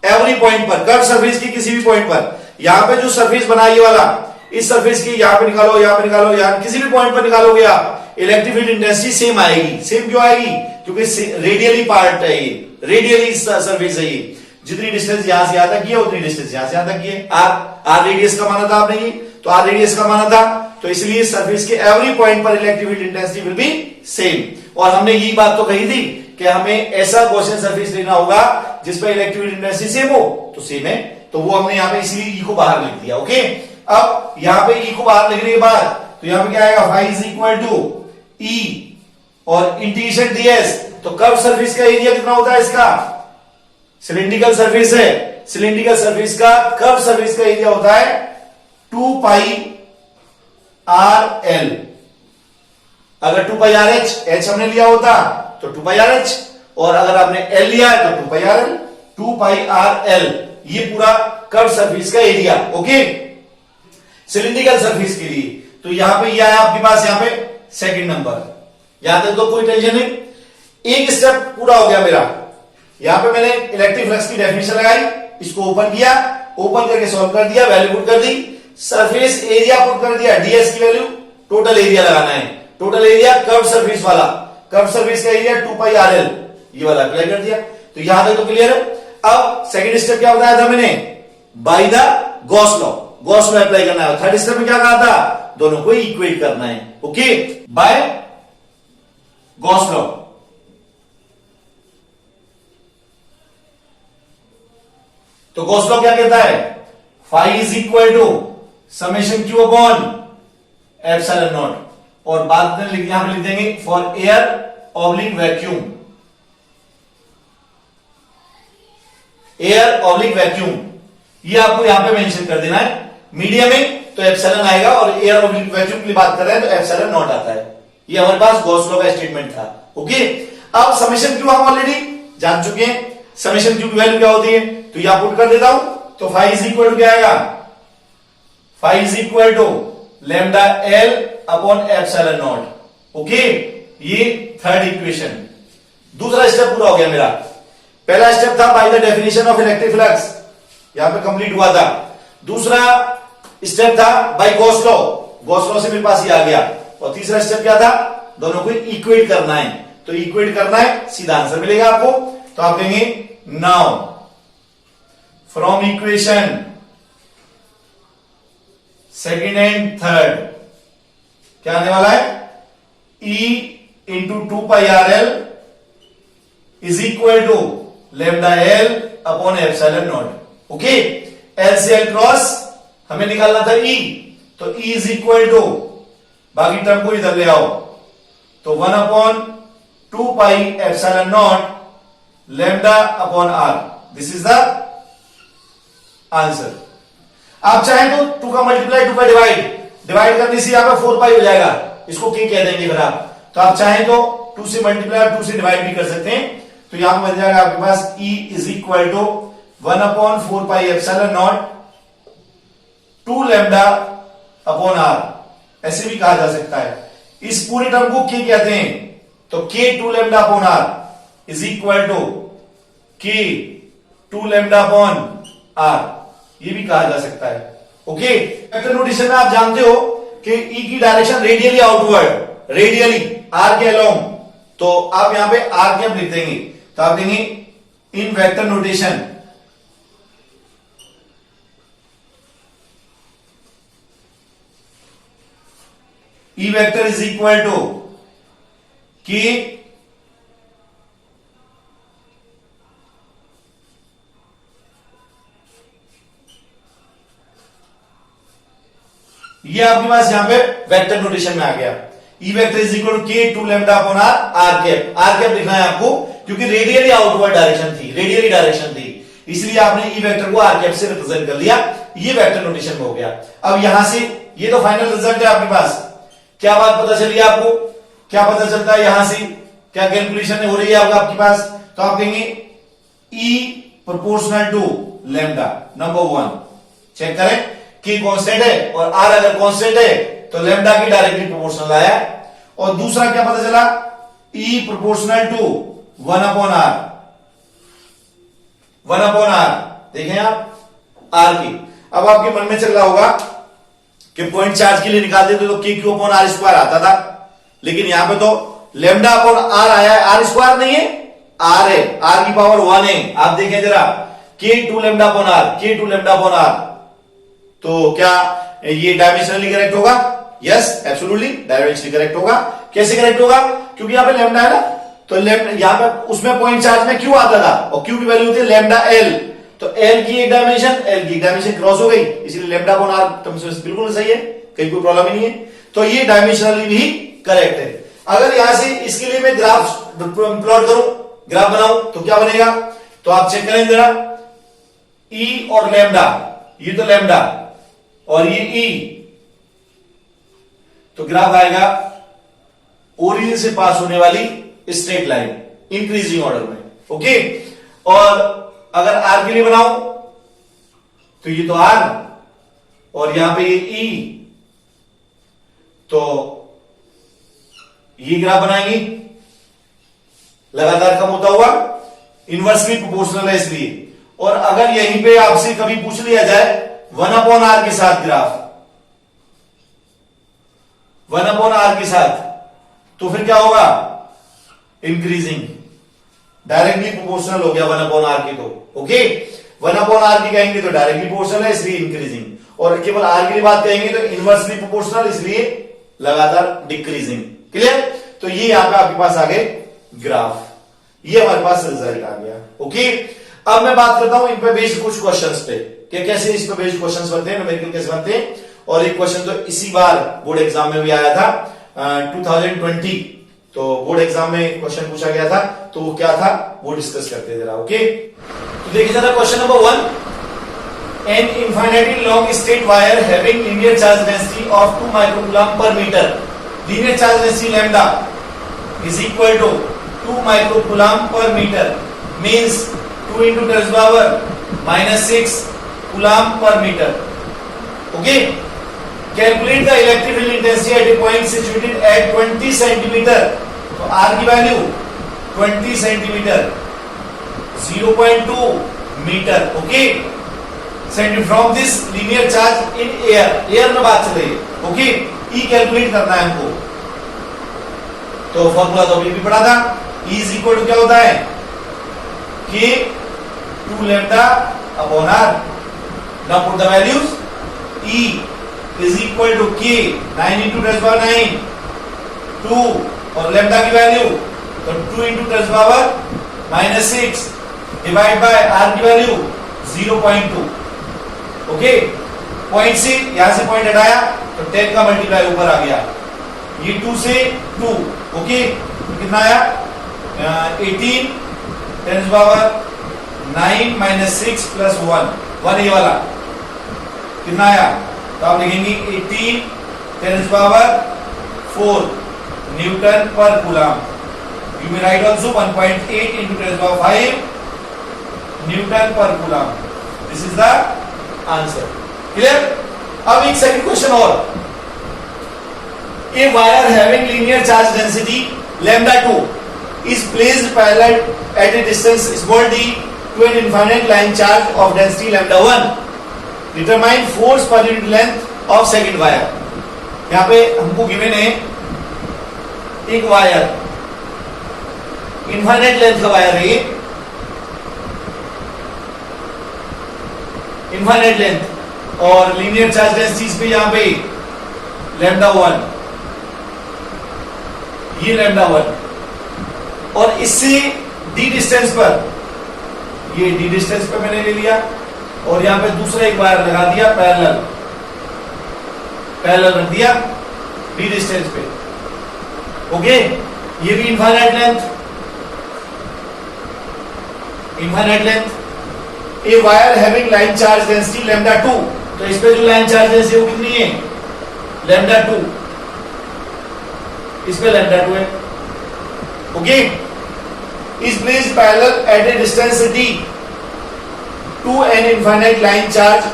एवरी पॉइंट पर, कर्व सरफेस की किसी भी पॉइंट पर। यहां पे जो सरफेस बना ये वाला, इस सरफेस की यहां पे निकालो, यहां पे निकालो, यहां किसी भी पॉइंट पर निकालोगे आप, इलेक्ट्रिक फील्ड इंटेंसिटी सेम आएगी। सेम क्यों आएगी? क्योंकि रेडियली पार्ट है ये, रेडियली सरफेस है ये, जितनी डिस्टेंस यहां से यहां तक की है उतनी डिस्टेंस यहां से यहां तक की है। आर रेडियस का माना था आपने, ये तो आर रेडियस का माना था, तो इसलिए सरफेस के एवरी पॉइंट पर electric field intensity will be same. और हमने ये बात तो कही थी कि हमें ऐसा गॉसियन सरफेस लेना होगा जिस पर इलेक्ट्रिक फील्ड इंटेंसिटी सेम हो, तो सेम है, तो वो हमने यहां पे इसलिए ई को बाहर लिख दिया। ओके, अब यहां पे ई को बाहर लिखने के बाद तो यहां पे क्या आएगा? 5 इज इक्वल टू ई और इंटीग्रेशन ds, तो कर्व सरफेस का एरिया कितना होता है इसका? सिलिंड्रिकल सरफेस है, सिलिंड्रिकल सरफेस का कर्व सरफेस का एरिया होता है 2 पाई आर एल। अगर 2 पाई आर एच हमने लिया होता तो 2 पाई आर एच, और अगर आपने एल लिया है तो 2 pi R L, 2 pi R L, ये पूरा कर्व सरफेस का एरिया। ओके, सिलिंड्रिकल सरफेस के लिए तो यहां पे ये आया आपके पास, यहां पे सेकंड नंबर। यहां तक तो कोई टेंशन नहीं। एक स्टेप पूरा हो गया मेरा। यहां पे मैंने इलेक्ट्रिक फ्लक्स की डेफिनेशन लगाई, इसको ओपन किया, ओपन करके सॉल्व कर दिया, वैल्यू पुट कर दी, सरफेस एरिया पुट कर दिया, डीएस की वैल्यू, टोटल एरिया लगाना है। टोटल एरिया कर्व सरफेस वाला, कर्व सरफेस का एरिया 2 पाई आर एल, ये वाला अप्लाई कर दिया। तो यहां तक तो क्लियर है। अब सेकंड स्टेप क्या बताया था मैंने, by the Gauss law, Gauss law apply करना है। थर्ड स्टेप में क्या कहा था, दोनों को इक्वेट करना है। Okay, by Gauss law. तो गॉस लॉ क्या कहता है, phi is equal to summation Q upon epsilon not, और बाद में यहां पे लिख देंगे for air oblique vacuum, air oblique vacuum, ये आपको यहां पे मेंशन कर देना है। मीडियम में तो एप्सिलॉन आएगा, और एयर ऑब्लिक वैक्यूम की बात कर रहे हैं तो एप्सिलॉन नॉट आता है। ये हमारे पास गॉस लॉ का स्टेटमेंट था। ओके, अब समेशन क्यू हम ऑलरेडी जान चुके हैं, समेशन क्यू की वैल्यू क्या होती है, तो यहां पुट कर देता हूं। तो फाई इज इक्वल टू क्या आएगा, phi is equal to lambda L upon epsilon not. Okay, ये थर्ड इक्वेशन। दूसरा स्टेप पूरा हो गया मेरा। पहला स्टेप था by the definition of electric flux, यहां पे कंप्लीट हुआ था। दूसरा स्टेप था by Gauss law, Gauss law से मेरे पास ये आ गया। और तीसरा स्टेप क्या था, दोनों को इक्वेट करना है। तो इक्वेट करना है, सीधा आंसर मिलेगा आपको। तो आप कहेंगे now from equation second and third क्या आने वाला है, E into 2 pi R L is equal to lambda L upon epsilon not. Okay, L से एल क्रॉस हमें निकालना था E, तो E इज इक्वल टू, बाकी टर्म को इधर ले आओ, तो 1 upon 2 pi epsilon not lambda upon R, this is the answer. आप चाहें तो 2 का मल्टीप्लाई 2 का डिवाइड करने से यहां पर 4 पाई हो जाएगा, इसको क्या कह देंगे फिर आप। तो आप चाहें तो 2 से मल्टीप्लाई और 2 से डिवाइड भी कर सकते हैं। तो यहां पर बन जाएगा आपके पास E is equal to 1 upon 4 pi epsilon not 2 lambda upon R, ऐसे भी कहा जा सकता है। इस पूरे टर्म को क्या कहते हैं, तो K 2 lambda upon R is equal to K 2 lambda upon R, ये भी कहा जा सकता है। ओके, वेक्टर नोटेशन में आप जानते हो कि E की direction radially outward, radially R के अलोंग, तो आप यहां पे आर कैप लिख देंगे। तो आप देंगे in vector notation E vector is equal to K ये आपके पास यहां पे वेक्टर नोटेशन में आ गया। E vector is equal to K 2 lambda upon R, R cap लिखना है आपको, क्योंकि रेडियली आउटवर्ड डायरेक्शन थी, रेडियली डायरेक्शन थी, इसलिए आपने E वेक्टर को आर कैप से रिप्रेजेंट कर लिया। ये वेक्टर नोटेशन में हो गया। अब यहां से ये तो फाइनल रिजल्ट है आपके पास। क्या बात पता चली आपको, क्या पता चलता है यहां से, क्या कैलकुलेशन हो रही है आपके पास। तो आप कहेंगे E proportional to lambda, number 1 check करें कि कांस्टेंट है, और R अगर कांस्टेंट है तो लैम्डा की डायरेक्टली प्रोपोर्शनल आया। और दूसरा क्या पता चला, E proportional to 1 upon R, 1 upon R, देखें आप R की। अब आपके मन में चल रहा होगा कि पॉइंट चार्ज के लिए निकाल देते तो K Q upon R square आता था, लेकिन यहां पे तो लैम्डा अपॉन आर आया है, आर स्क्वायर नहीं है, आर है, आर की पावर 1 है। आप देखें जरा, K 2 lambda upon R, K 2 lambda upon R, तो क्या ये डायमेंशनली करेक्ट होगा, यस एब्सोल्युटली डायमेंशनली करेक्ट होगा। कैसे करेक्ट होगा, क्योंकि यहां पे लैम्डा है ना, तो यहां पे उसमें पॉइंट चार्ज में क्यू आता था, और क्यू की वैल्यू होती है लैम्डा एल, तो एल की एक डायमेंशन, एल की डायमेंशन क्रॉस हो गई, इसलिए लैम्डा अपॉन आर बिल्कुल सही है, कहीं कोई प्रॉब्लम ही नहीं है। तो ये डायमेंशनली भी करेक्ट है। अगर यहां से इसके लिए मैं ग्राफ प्लॉट करूं, ग्राफ बनाऊं, तो क्या बनेगा, तो आप चेक करें जरा, ई और लैम्डा, ये तो लैम्डा और ये ई, तो ग्राफ आएगा ओरिजिन से पास होने वाली स्ट्रेट लाइन इंक्रीजिंग ऑर्डर में। ओके, और अगर आर के लिए बनाऊं तो ये तो आर और यहां पे ये ई, तो ये ग्राफ बनाएंगे, लगातार कम होता हुआ, इनवर्सली प्रोपोर्शनल है इसलिए। और अगर यहीं पे आपसे कभी पूछ लिया जाए 1/r के साथ ग्राफ, 1/r के साथ, तो फिर क्या होगा? इंक्रीजिंग, डायरेक्टली प्रोपोर्शनल हो गया 1/r की। तो ओके, 1/r की कहेंगे तो डायरेक्टली प्रोपोर्शनल है इसलिए इंक्रीजिंग, और केवल r की बात कहेंगे तो इनवर्सली प्रोपोर्शनल इसलिए लगातार डिक्रीजिंग। क्लियर? तो ये यहां पे आपके पास आ गए ग्राफ, ये हमारे पास रिजल्ट आ गया। ओके, अब मैं बात करता हूं इन पे बेस्ड कुछ क्वेश्चंस पे कि कैसे इस पे बेस्ड क्वेश्चंस बनते हैं, न्यूमेरिकल कैसे बनते हैं। और एक क्वेश्चन तो इसी बार बोर्ड एग्जाम में भी आया था 2020, तो बोर्ड एग्जाम में क्वेश्चन पूछा गया था, तो वो क्या था वो डिस्कस करते हैं जरा। ओके, तो देखिए जरा question number 1, an infinitely long straight wire having linear charge density of 2 microcoulomb per meter, linear charge density lambda is equal to 2 microcoulomb per meter, means 2 into 10 power minus 6 coulomb per meter. Okay, calculate the electric field intensity at a point situated at 20 centimeter. तो R की value 20 centimeter, 0.2 meter. Okay, from this linear charge in air, air में बात चल रही है। Okay, ई calculate करना है हमको, तो फॉर्मूला तो अभी भी पढ़ा था, ई इज इक्वल टू क्या होता है? K 2 lambda upon R. Now put the values, E is equal to K 9 into 10 power 9, 2 और लैम्डा की वैल्यू तो 2 into 10 power minus 6 divide by R की वैल्यू 0.2। ओके, पॉइंट से यहां से पॉइंट हटाया तो 10 का मल्टीप्लाई ऊपर आ गया, ये 2 से 2। ओके, कितना आया? 18 10 पावर 9 माइनस 6 प्लस 1 ये वाला कितना आया? तो आप लिखेंगे 18 10 power 4 newton per coulomb. You may write also 1.8 into 10 power 5 newton per coulomb. This is the answer. Clear? अब एक सेकंड क्वेश्चन और, a wire having linear charge density lambda 2 is placed parallel at a distance small d to an infinite line charge of density lambda 1. Determine force per unit length of second wire. यहां पे हमको given है एक wire, infinite length का wire है ये, infinite length, और linear charge density पे यहां पे लैम्डा 1, ये लैम्डा 1, और इससे डी डिस्टेंस पर, ये डी डिस्टेंस पे मैंने ले लिया, और यहां पे दूसरा एक वायर लगा दिया पैरेलल, पैरेलल रख दिया डी डिस्टेंस पे। ओके, ये भी infinite length, infinite length. A wire having line charge density lambda 2, तो इस पे जो लाइन चार्ज डेंसिटी वो कितनी है? लैम्डा 2, इस पे लैम्डा 2 है। Okay, is placed parallel at a distance d to an infinite line charge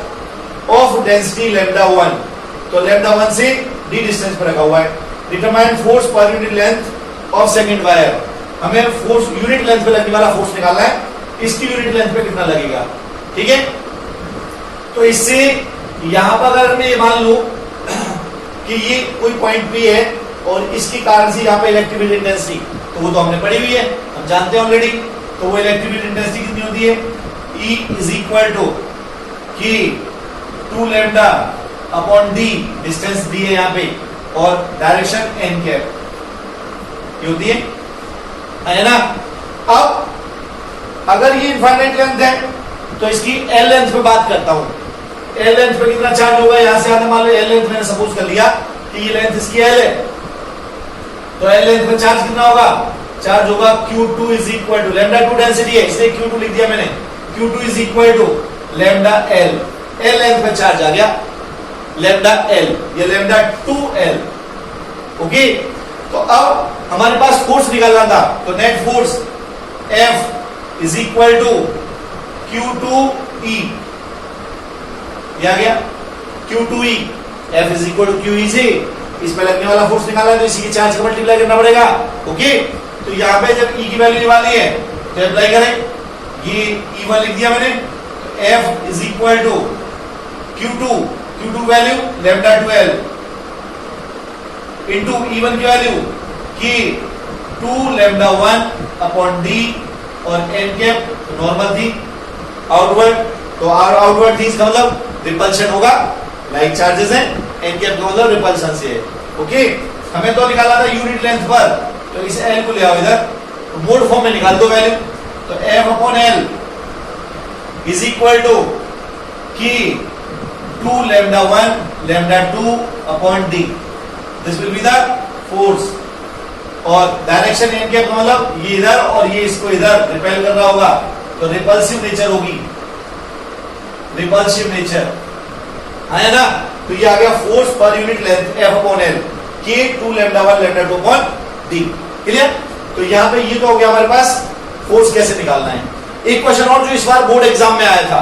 of density lambda 1, तो lambda 1 से d डिस्टेंस पर रखा हुआ है। डिटरमाइन फोर्स पर unit length of second wire, हमें फोर्स यूनिट लेंथ पे लगने वाला फोर्स निकालना है, इसकी यूनिट लेंथ पे कितना लगेगा। ठीक है, तो इससे यहां पर अगर मैं ये मान लूं कि ये कोई पॉइंट P है और इसके कारण से यहां पे इलेक्ट्रिक फील्ड इंटेंसिटी, तो वो तो हमने पढ़ी हुई है, हम जानते हैं ऑलरेडी, तो वो इलेक्ट्रिक फील्ड इंटेंसिटी कितनी होती है? E is equal to K 2 lambda upon D, distance D है यहां पे, और डायरेक्शन n कैप ये होती है ना। अब अगर ये इनफाइनाइट लेंथ है तो इसकी L लेंथ पे बात करता हूं, L लेंथ पे कितना चार्ज होगा? यहां से आने मान लो L लेंथ मैंने सपोज कर लिया कि ये लेंथ इसकी L है, तो L लेंथ पे चार्ज कितना होगा? चार्ज होगा Q2 is equal to, lambda 2 density है इसलिए Q2 लिख दिया मैंने, Q2 is equal to lambda L, L length पे चार्ज आ गया लैम्डा L, ये लैम्डा 2L। ओके, तो अब हमारे पास फोर्स निकालना था, तो net force F is equal to Q2E, ये आ गया Q2E, F is equal to QE से इस पे लगने वाला फोर्स निकालना है तो इसी के चार्ज का मल्टीप्लाई करना पड़ेगा। ओके, तो यहाँ पे जब E की वैल्यू निकालनी है तो अप्लाई करें, ये E1 लिख दिया मैंने, F is equal to Q2 value lambda 12 into E1 की वैल्यू की 2 लैम्डा 1 अपॉन D और n कैप नॉर्मल थी आउटवर्ड, तो आउटवर्ड थी इसका मतलब रिपल्शन होगा, लाइक चार्जेस हैं, n कैप का मतलब रिपल्शन से है। ओके, हमें तो निकाला था यूनिट लेंथ पर, तो इस l को ले आओ इधर, तो मोड फॉर्म में निकाल दो वैल्यू, तो F upon L is equal to K 2 lambda 1 lambda 2 upon D, this will be the force, और डायरेक्शन n कैप का मतलब ये इधर और ये इसको इधर रिपेल कर रहा होगा, तो रिपल्सिव नेचर होगी, रिपल्सिव नेचर आया ना। तो ये आ गया फोर्स पर unit length F upon L के 2 lambda 1 lambda 2 upon D। Clear? तो यहाँ पे ये तो हो गया हमारे पास फोर्स कैसे निकालना है। एक क्वेश्चन और जो इस बार बोर्ड एग्जाम में आया था,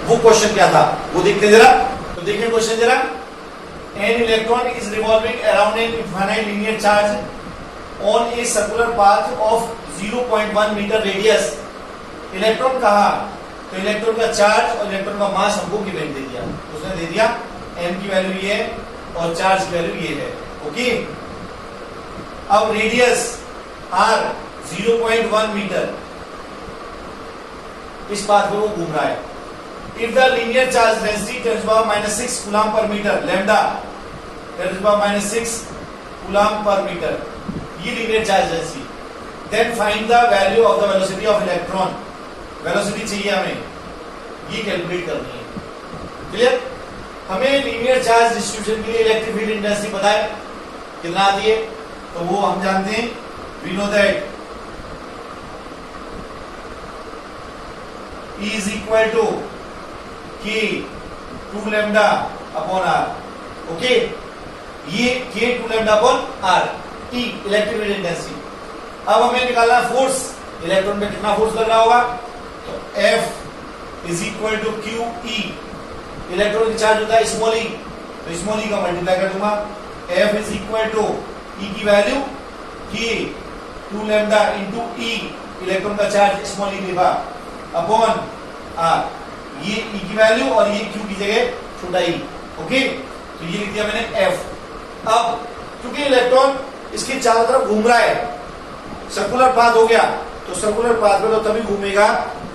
वो क्वेश्चन क्या था वो देखते जरा। तो देखिए क्वेश्चन जरा, an electron is revolving around an infinite linear charge on a circular path of 0.1 meter radius. Electron कहा, तो इलेक्ट्रॉन का चार्ज और इलेक्ट्रॉन का मास हमको गिवन दे दिया, उसने दे दिया m की वैल्यू ये है और चार्ज की वैल्यू ये है। ओके, अब रेडियस r 0.1 मीटर, इस पाथ पे वो घूम रहा है। If the linear charge density 10⁻⁻6 coulomb per metre, lambda 10⁻⁻6 coulomb per metre, ये linear charge density, then find the value of the velocity of electron. Velocity चाहिए हमें, ये कैलकुलेट करनी है। क्लियर? हमें लीनियर चार्ज डिस्ट्रीब्यूशन के लिए इलेक्ट्रिक फील्ड इंटेंसिटी पता है कितना आती है, तो वो हम जानते हैं, we know that E is equal to K 2 lambda upon R। Okay, ये K 2 lambda upon R, E electric field intensity. अब हमें निकालना फोर्स, इलेक्ट्रॉन पे कितना फोर्स लग रहा होगा, तो F is equal to QE, electron की चार्ज होता है स्मॉल e, तो स्मॉल e का मल्टीप्लाई कर दूंगा, F is equal to E की value K 2 lambda into E, electron का चार्ज स्मॉल e लिखा, अपॉन R, ये E की वैल्यू और ये Q की जगह छोटा e। ओके, तो ये लिख दिया मैंने F। अब क्योंकि इलेक्ट्रॉन इसके चारों तरफ घूम रहा है, सर्कुलर पाथ हो गया, तो सर्कुलर पाथ में तो तभी घूमेगा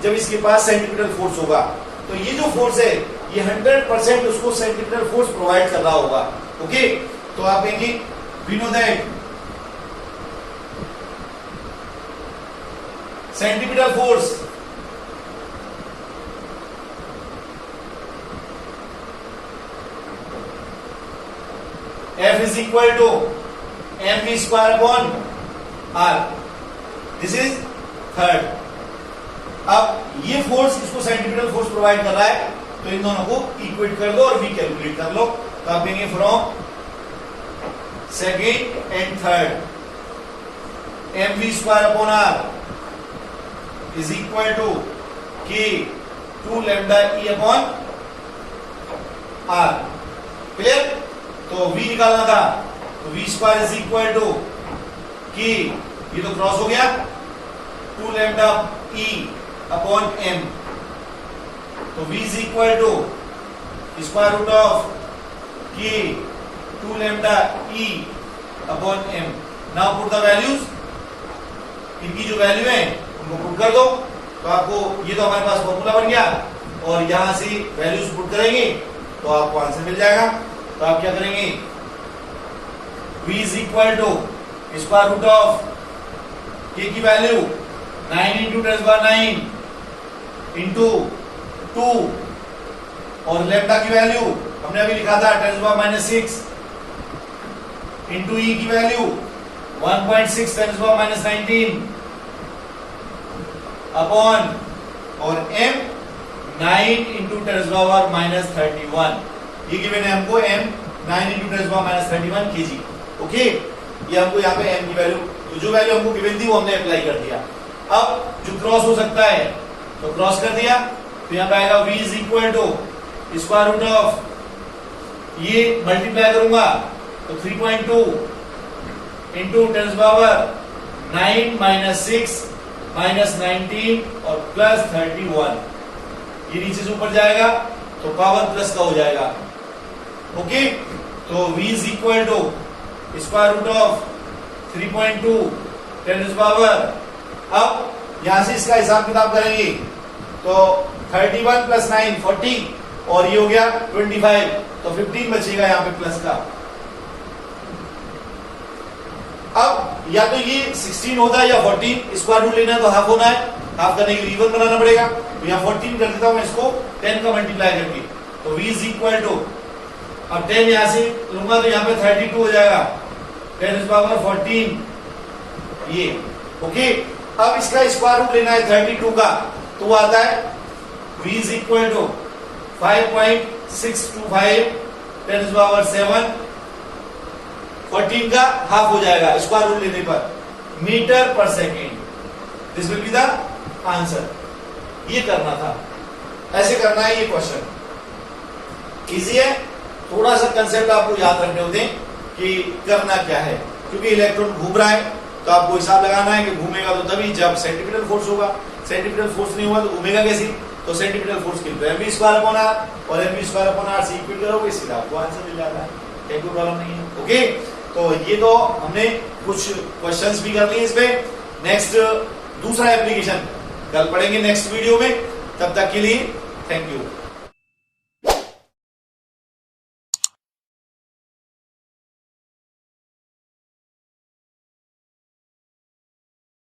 जब इसके पास सेंट्रीपिटल फोर्स होगा। तो ये जो फोर्स है ये 100% उसको सेंट्रीपिटल फोर्स प्रोवाइड कर रहा होगा। ओके, तो आप कहेंगे we know that centripetal force F is equal to mv square upon R, this is third. अब ये फोर्स इसको सेंट्रीपिटल फोर्स प्रोवाइड कर रहा है, तो इन दोनों को इक्वेट कर दो और v कैलकुलेट कर लो, तो आप कहेंगे from second and third mv square upon R is equal to K 2 lambda E upon R। Clear? तो v निकालना था, तो v square is equal to कि ये तो क्रॉस हो गया 2 लैम्डा E अपॉन m, तो v is equal to square root of कि 2 lambda E upon m। Now put the values, इनकी जो वैल्यू है उनको पुट कर दो, तो आपको ये तो हमारे पास फॉर्मूला बन गया, और यहां से वैल्यूज पुट करेंगे तो आपको आंसर मिल जाएगा। तो आप क्या करेंगे, v is equal to square root of k की वैल्यू 9 इंटू 10⁻9 इंटू 2, और लैम्डा की वैल्यू हमने अभी लिखा था 10⁻6 इंटू e की वैल्यू 1.6 10⁻19 अपॉन, और m 9 इंटू 10⁻31, ये गिवन है हमको m 9 इंटू 10⁻31 kg। ओके, ये हमको यहाँ पे m की वैल्यू, तो जो वैल्यू हमको गिवन थी वो हमने अप्लाई कर दिया। अब जो क्रॉस हो सकता है तो क्रॉस कर दिया, तो यहाँ पे आएगा v is equal to square root of, ये मल्टीप्लाई करूंगा तो 3.2 इंटू 10 पावर 9 माइनस 6 माइनस 19 और प्लस 31, ये नीचे से ऊपर जाएगा तो पावर प्लस का हो जाएगा। ओके, तो v is equal to square root of 3.2 10 power, अब यहां से इसका हिसाब किताब करेंगे तो 31 प्लस 9 40 और ये हो गया 25, तो 15 बचेगा यहां पे प्लस का। अब या तो ये 16 होता है या 14, स्क्वायर रूट लेना है तो हाफ होना है, हाफ करने के लिए इवन बनाना पड़ेगा, तो यहाँ 14 कर देता हूं इसको 10 का मल्टीप्लाई करके, तो v इज इक्वल टू, अब 10 यहां से लूंगा तो यहाँ पे 32 हो जाएगा 10 पावर 14 ये। ओके, अब इसका स्क्वायर रूट लेना है 32 का, तो वो आता है v is equal to 5.625 10 power 7, 14 का हाफ हो जाएगा स्क्वायर रूट लेने पर, मीटर पर second. This will be the answer. ये करना था, ऐसे करना है ये क्वेश्चन। इजी है, थोड़ा सा कंसेप्ट आपको याद रखने होते हैं कि करना क्या है, क्योंकि इलेक्ट्रॉन घूम रहा है तो आपको हिसाब लगाना है कि घूमेगा तो तभी जब सेंटीपिटल फोर्स होगा, सेंटीपिटल फोर्स नहीं हुआ तो घूमेगा कैसे, तो सेंटीपिटल फोर्स के लिए mv स्क्वायर अपॉन r और mv स्क्वायर अपॉन r से इक्वल करोगे, सीधा आपको आंसर मिल जाता है, कोई प्रॉब्लम नहीं है। ओके, तो ये तो हमने कुछ क्वेश्चंस भी कर लिए इस पे। नेक्स्ट दूसरा एप्लीकेशन कल पढ़ेंगे नेक्स्ट वीडियो में, तब तक के लिए थैंक यू।